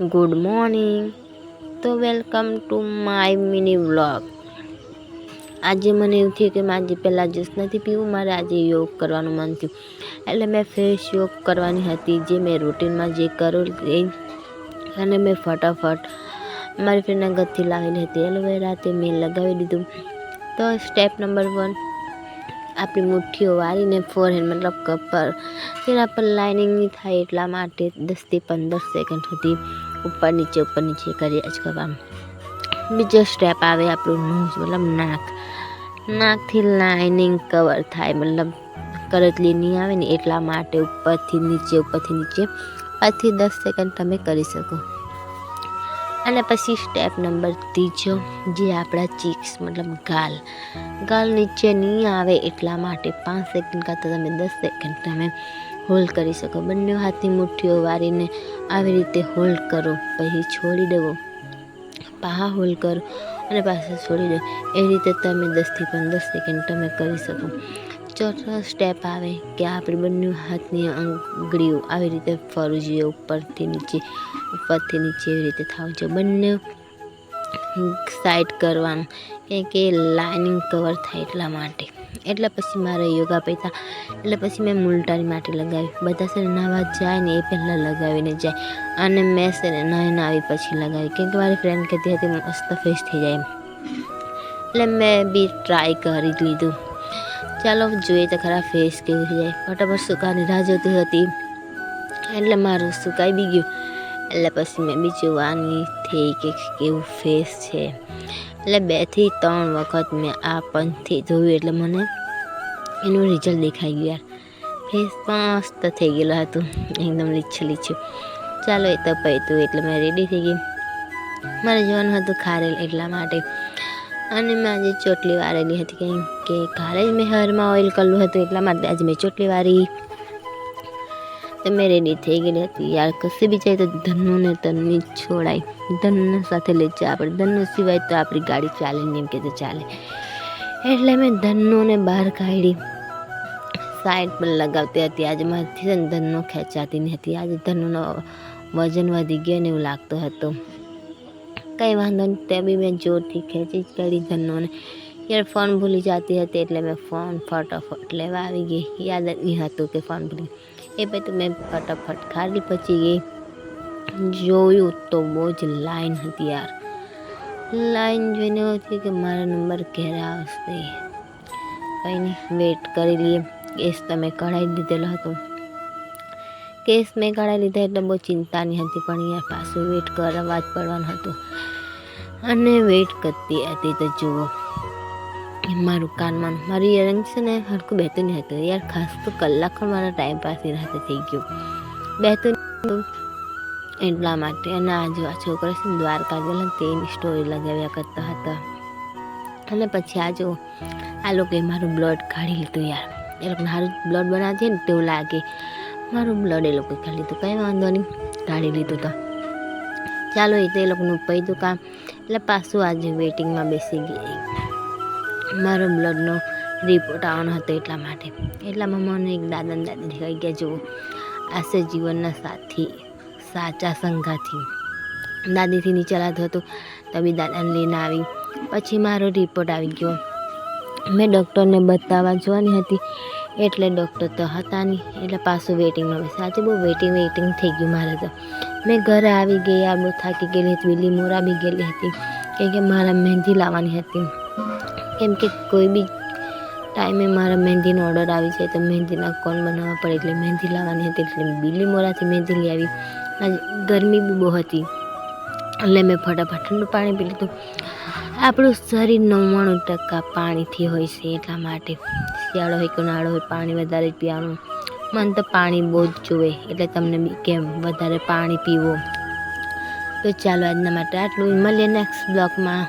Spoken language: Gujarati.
Good morning. તો welcome to my mini vlog. આજે મને એવું થયું કે મારે પહેલાં જ્યુસ નથી પીવું, મારે આજે યોગ કરવાનું મન થયું. એટલે મેં ફેસ યોગ કરવાની હતી, જે મેં રૂટીનમાં જે કરું એ, અને મેં ફટાફટ મારી ફ્રેન્ડના ઘરથી લાવેલી હતી એલોવેરા, તે મેં લગાવી દીધું. તો સ્ટેપ નંબર 1, આપણી મુઠ્ઠીઓ વાળીને ફોરહેડ મતલબ કપર, તેના પર લાઇનિંગ નહીં થાય એટલા માટે 10 થી 15 સેકન્ડ સુધી ઉપર નીચે કર્યા જ કરવાનું. બીજો સ્ટેપ આવે આપણું નોઝ મતલબ નાકથી લાઇનિંગ કવર થાય, મતલબ કરચલી નહીં આવે ને એટલા માટે ઉપરથી નીચે 5 થી 10 સેકન્ડ તમે કરી શકો. અને પછી સ્ટેપ નંબર 3, જે આપણા ચીક્સ મતલબ ગાલ નીચે નહીં આવે એટલા માટે 5 સેકન્ડ કાં તો તમે 10 સેકન્ડ તમે હોલ્ડ કરી શકો. બંને હાથની મુઠ્ઠીઓ વાળીને આવી રીતે હોલ્ડ કરો, પછી છોડી દેવો, પાહા હોલ્ડ કરો અને પાછા છોડી દો. એ રીતે તમે 10 થી 15 સેકન્ડ તમે કરી શકો. ચોથો સ્ટેપ આવે કે આપણી બંને હાથની આંગળીઓ આવી રીતે ફરવું જોઈએ, ઉપરથી નીચે એવી રીતે થવું જોઈએ. બંને સાઈડ કરવાનું, કેમ કે લાઇનિંગ કવર થાય એટલા માટે. એટલે પછી મારે યોગા પૈતા, એટલે પછી મેં મુલતાની માટી લગાવી. બધા છે ને નાવા જાય ને એ પહેલાં લગાવીને જાય, અને મેં છે ને નાહીને આવી પછી લગાવી, કેમ કે મારી ફ્રેન્ડ કહેતી હતી મસ્ત ફ્રેશ થઈ જાય એમ. એટલે મેં બી ટ્રાય કરી લીધું. ચાલો જોઈએ તો ખરા ફેસ કેવું થઈ જાય. ફટાફટ સુકાની રાહ જોતી હતી, એટલે મારું સુકાઈ બી ગયું. એટલે પછી મેં બી જોવાની થઈ કે કેવું ફેસ છે. એટલે 2 થી 3 વખત મેં આ પંચથી ધોયું, એટલે મને એનું રિઝલ્ટ દેખાઈ ગયું. યાર ફેસ મસ્ત થઈ ગયેલું હતું, એકદમ લીછું. ચાલો એ તો પૈતું, એટલે મેં રેડી થઈ ગઈ. મારે જવાનું હતું ખારેલ એટલા માટે. અને મેં આજે ચોટલી વાળેલી હતી, કેમ કે કાલે જ મેં હરમાં ઓઇલ કરેલું હતું એટલા માટે આજે મેં ચોટલી વાળી. તો મેં રેડી થઈ ગયેલી હતી. યાર કશે બી જાય તો ધનને તનની છોડાય, ધનને સાથે લઈ જાય આપણે. ધનનો સિવાય તો આપણી ગાડી ચાલે નહીં, એમ કે તો ચાલે. એટલે મેં ધનોને બહાર કાઢી, સાઈડ પર લગાવતી હતી. આજે મારાથી છે ને ધનનો ખેંચાતી નહીં હતી. આજે ધનનો વજન વધી ગયો ને એવું લાગતો હતો. કંઈ વાંધો નહીં, તે બી મેં જોરથી ખેંચી જ કાઢી ધનોને. યાર ફોન ભૂલી જતી હતી, એટલે મેં ફોન ફટાફટ લેવા આવી ગઈ. યાદ જ નહીં હતું કે ફોન ભૂલી. એ પછી મેં ફટાફટ ખાલી પચી ગઈ. જોયું તો બહુ જ લાઈન હતી. યાર લાઈન જોઈને એવું થયું કે મારો નંબર ક્યારે આવશે. કંઈ નહીં, વેટ કરી લઈએ. કેસ તમે કઢાવી દીધેલો હતો. કેસ મેં કઢાવી લીધા એટલે બહુ ચિંતા નહીં હતી, પણ યાર પાછું વેટ કરવા જ પડવાનું હતું. અને વેટ કરતી હતી તો જુઓ મારું કાનમાં મારી યરિંગ છે ને હરખું બેહતું નહીં હતું. યાર ખાસ તો કલાક મારા ટાઈમ પાસ રાતે થઈ ગયો, બેહતું એટલા માટે. અને આજે આ છોકરા છે ને દ્વારકા ગયેલા, તેની સ્ટોરી લગાવ્યા કરતા હતા. અને પછી આ જો આ લોકોએ મારું બ્લડ કાઢી લીધું. યાર એ લોકોને સારું બ્લડ બનાવતી ને તેવું લાગે. મારું બ્લડ એ લોકોએ કાઢી લીધું, કંઈ વાંધો નહીં, કાઢી લીધું તો ચાલો. એ તો એ લોકોનું પૈતું કામ. એટલે પાછું આજે વેઇટિંગમાં બેસી ગઈ. મારો બ્લડનો રિપોર્ટ આવવાનો હતો એટલા માટે. એટલામાં મને એક દાદાને દાદી દેખાઈ ગયા. જુઓ આ છે જીવનના સાથી, સાચા સંગાથી. દાદીથી નહીં ચલાતું હતું તો બી દાદાને લઈને આવી. પછી મારો રિપોર્ટ આવી ગયો. મેં ડૉક્ટરને બતાવવા જોવાની હતી, એટલે ડૉક્ટર તો હતા નહીં, એટલે પાછું વેઇટિંગમાં બેસી. આજે બહુ વેઇટિંગ થઈ ગયું મારે તો. મેં ઘરે આવી ગઈ. આ બહુ થાકી ગયેલી હતી. બીલી મોરા બી ગયેલી હતી, કેમ કે મારા મહેંદી લાવવાની હતી. કેમ કે કોઈ બી ટાઈમે મારા મહેંદીનો ઓર્ડર આવી જાય તો મહેંદીના કોન બનાવવા પડે, એટલે મહેંદી લાવવાની હતી. એટલે બીલી મોરાથી મહેંદી લઈ આવી. આજે ગરમી બી બહુ હતી, એટલે મેં ફટાફટ ઠંડુ પાણી પી લીધું. આપણું શરીર 99% પાણીથી હોય છે, એટલા માટે શિયાળો હોય કે ઉનાળો હોય પાણી વધારે જ પીવાનું. મને તો પાણી બહુ જ જોઈએ, એટલે તમને બી કેમ વધારે પાણી પીવો. તો ચાલો આજના માટે આટલું. મળીએ નેક્સ્ટ બ્લોગમાં.